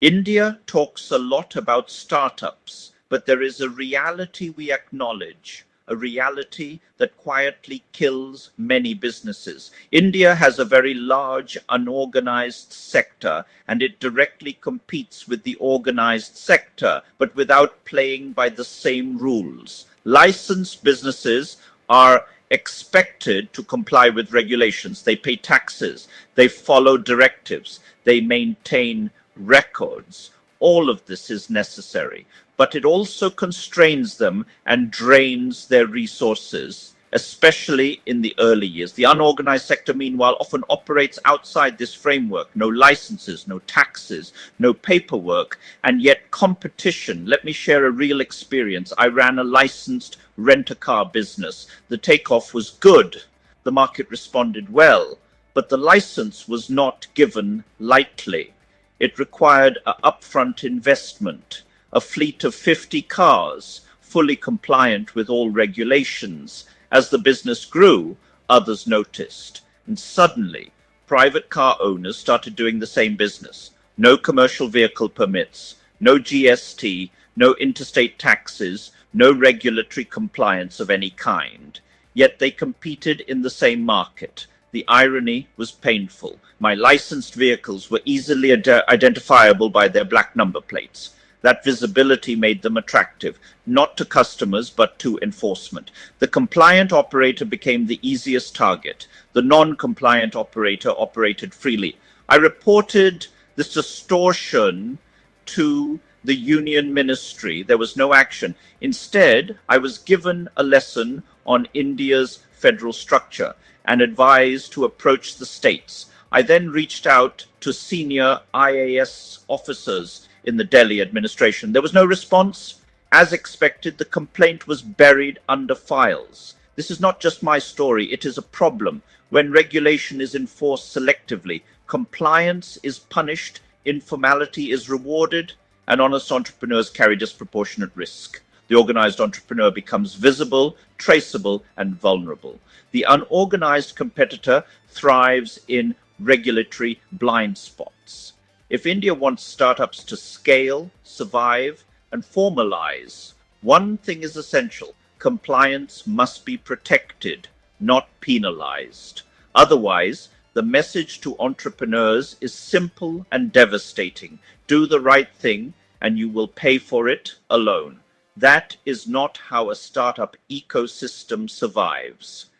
India talks a lot about startups, but there is a reality we acknowledge, a reality that quietly kills many businesses. India has a very large unorganized sector, and it directly competes with the organized sector, but without playing by the same rules. Licensed businesses are expected to comply with regulations. They pay taxes, they follow directives, they maintain records. All of this is necessary, but it also constrains them and drains their resources, especially in the early years. The unorganized sector, meanwhile, often operates outside this framework. No licenses, no taxes, no paperwork, and yet competition. Let me share a real experience. I ran a licensed rent-a-car business. The takeoff was good. The market responded well, but the license was not given lightly. It required an upfront investment, a fleet of 50 cars, fully compliant with all regulations. As the business grew, others noticed. And suddenly, private car owners started doing the same business. No commercial vehicle permits, no GST, no interstate taxes, no regulatory compliance of any kind. Yet they competed in the same market. The irony was painful. My licensed vehicles were easily identifiable by their black number plates. That visibility made them attractive, not to customers, but to enforcement. The compliant operator became the easiest target. The non-compliant operator operated freely. I reported this distortion to the union ministry. There was no action. Instead, I was given a lesson on India's federal structure and advised to approach the states. I then reached out to senior IAS officers in the Delhi administration. There was no response. As expected, the complaint was buried under files. This is not just my story, it is a problem. When regulation is enforced selectively, compliance is punished, informality is rewarded, and honest entrepreneurs carry disproportionate risk. The organized entrepreneur becomes visible, traceable, and vulnerable. The unorganized competitor thrives in regulatory blind spots. If India wants startups to scale, survive, and formalize, one thing is essential: compliance must be protected, not penalized. Otherwise, the message to entrepreneurs is simple and devastating. Do the right thing, and you will pay for it alone. That is not how a startup ecosystem survives.